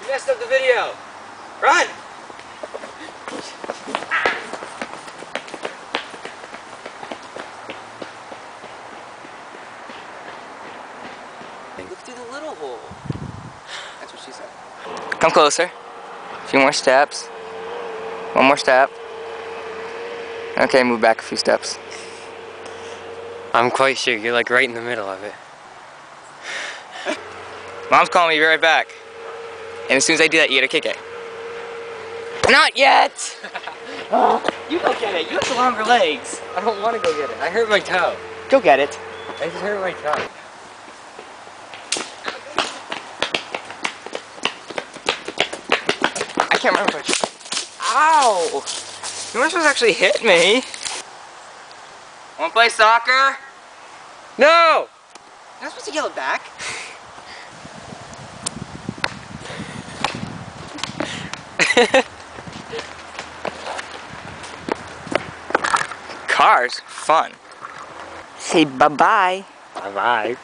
You messed up the video. Run! Look through the little hole. That's what she said. Come closer. A few more steps. One more step. Okay, move back a few steps. I'm quite sure you're like right in the middle of it. Mom's calling me, be right back. And as soon as I do that, you gotta kick it. Not yet! You go get it, you have the longer legs. I don't want to go get it. I hurt my toe. Go get it. I just hurt my toe. I can't remember. Ow! You weren't supposed to actually hit me. Wanna play soccer? No! You're not supposed to yell it back. Cars? Fun. Say bye-bye. Bye-bye.